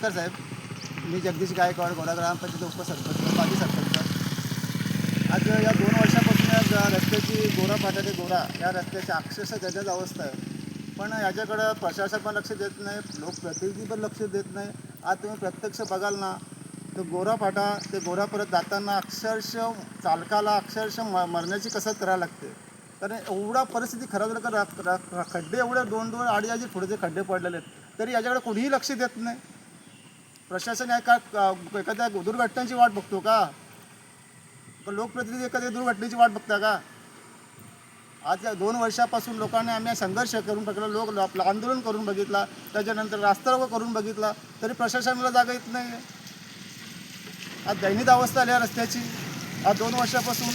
तर साहेब, मी जगदीश गायकवाड, घोडा ग्रामपंचायत उपसरपंच, माजी सरपंच. आज या 2 वर्षापासून या रस्त्याची गोरा ते गोरा या रस्त्याची अक्षरशः जगद अवस्था आहे. पण याच्याकडं प्रशासन पण लक्ष देत नाही, लोकप्रतिनिधी पण लक्ष देत नाही. आज तुम्ही प्रत्यक्ष बघाल ना, तो गोरा फाटा ते गोरा परत जाताना अक्षरशः चालकाला अक्षरशः मरण्याची कसरत करायला लागते. कारण एवढा परिस्थिती खराब झाली का खड्डे एवढे 2-2 अडी पुढे खड्डे पडलेले आहेत, तरी याच्याकडे कोणीही लक्ष देत नाही. प्रशासन आहे का एखाद्या दुर्घटनेची वाट बघतो का? लोकप्रतिनिधी एखाद्या दुर्घटनेची वाट बघता का? आज या 2 वर्षापासून लोकांनी आम्ही संघर्ष करून बघितला, आपलं आंदोलन करून बघितला, त्याच्यानंतर रास्ता रोको करून बघितला, तरी प्रशासनाला जागा येत नाही. आज दैनिक अवस्था आली या रस्त्याची. आज 2 वर्षापासून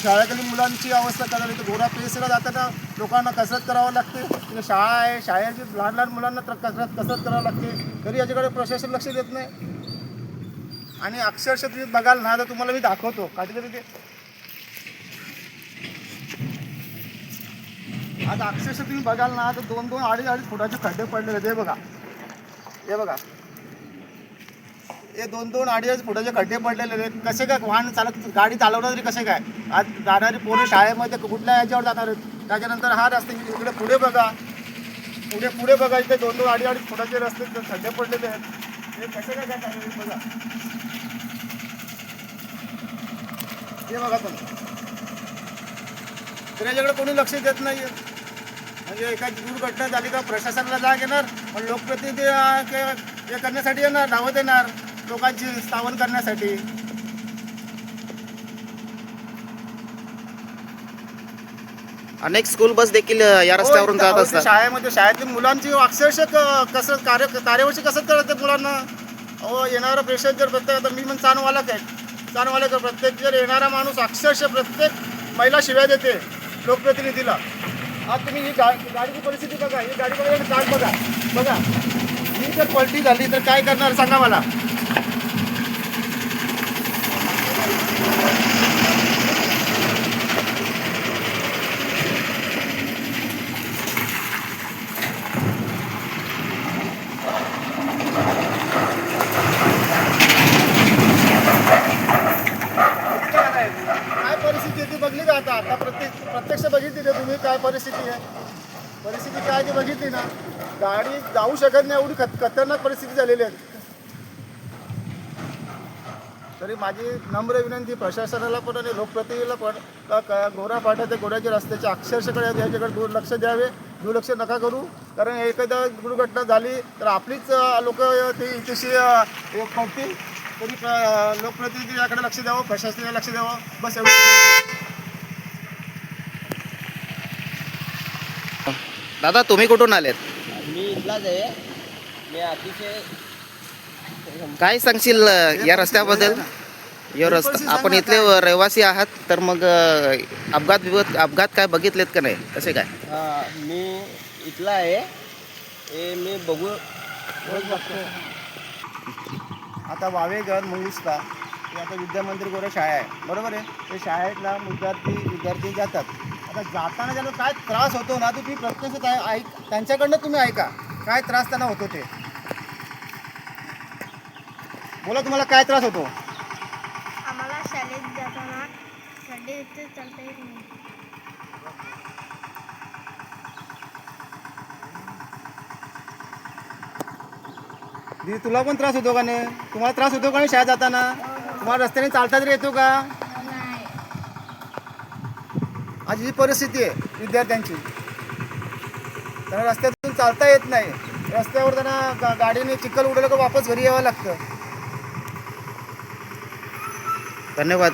शाळेतील मुलांची अवस्था करावी, तर गोरा पेसला जाताना लोकांना कसरत करावं लागते. म्हणजे शाळा आहे, शाळेची लहान लहान मुलांना कसरत करावं लागते, तरी याच्याकडे प्रशासन लक्ष देत नाही. आणि अक्षरशः तुम्ही बघाल ना, तर तुम्हाला मी दाखवतो कधीकधी ते आज अक्षरशः तुम्ही बघाल ना, तर 2-2 अडीच फुटाचे खड्डे पडलेले. हे बघा, हे बघा, हे 2-2 अडीच फुटाचे खड्डे पडलेले. कसे काय वाहन गाडी चालवणार तरी कसे काय? आज जाणारी पोरं शाळेमध्ये कुठल्या याच्यावर जाणार आहेत? त्याच्यानंतर हा रस्ते इकडे पुढे बघा, पुढे बघा, इथे 2-2 अडीच फुटाचे रस्ते खड्डे पडलेले आहेत. हे कसे काय बघा, हे बघा तुम्ही. तर याच्याकडे कोणी लक्ष देत नाही. म्हणजे एखादी दुर्घटना झाली का प्रशासनाला जाग येणार, पण लोकप्रतिनिधी हे करण्यासाठी येणार, नावं देणार लोकांची स्थावन करण्यासाठी. अनेक स्कूल बस देखील या रस्त्यावरून जात असतात. शाळेतील मुलांची अक्षरशः कसं कार्यवरची कसं करते मुलांना. येणारा पेशंट जर प्रत्येक, आता मी पण चानवालक प्रत्येक जर येणारा माणूस अक्षरशः प्रत्येक महिला शिव्या देते लोकप्रतिनिधीला. आज तुम्ही ही गाडीची परिस्थिती बघा, ही गाडी बघा, बघा ही जर पलटी झाली तर काय करणार सांगा मला. काय परिस्थिती ती बघली का? आता प्रत्यक्ष बघितली ना तुम्ही काय परिस्थिती आहे. परिस्थिती काय ती बघितली ना, गाडी जाऊ शकत नाही, एवढी खतरनाक परिस्थिती झालेली आहे. तरी माझी नम्र विनंती प्रशासनाला पण आणि लोकप्रतिनिधीला पण, गोरा फाटा ते गोऱ्याच्या रस्त्याच्या अक्षरशः याच्याकडे दुर्लक्ष द्यावे. दुर्लक्ष नका करू, कारण एखादा दुर्घटना झाली तर आपलीच लोक ते इथेशी पडतील. तरी लोकप्रतिनिधी याकडे लक्ष द्यावं, प्रशासनाला लक्ष द्यावं, बस एवढं. दादा, तुम्ही कुठून आलेत? मी इथलाच आहे. मी अतिशय काय सांगशील या रस्त्याबद्दल? या रस्ता, आपण इथले रहिवासी आहात, तर मग अपघात काय बघितलेत का नाही, कसे काय? मी इथला आहे. हे मी बघू बघतो. आता वावेघर मुंगिस्ता हे आता विद्यामंदिर गोरा शाळा आहे, बरोबर आहे. ते शाळेतला विद्यार्थी जातात. आता जाताना ज्याला काय त्रास होतो ना, तो तुम्ही प्रत्यक्ष त्यांच्याकडनं तुम्ही ऐका काय त्रास त्यांना होतो ते. बोला, तुम्हाला काय त्रास होतो? आम्हाला शाळेत जाताना खड्डे इथे चालता येत नाही. दीदी, तुला पण त्रास होतो का नाही? तुम्हाला त्रास होतो का नाही शाळेत जाताना? तुम्हाला रस्त्याने चालता तरी येतो का? नाही. आज ही परिस्थिती आहे विद्यार्थ्यांची. त्यांना रस्त्यातून चालता येत नाही. रस्त्यावर त्यांना गाडीने चिखल उडवलं का वापस घरी यावं लागतं. धन्यवाद.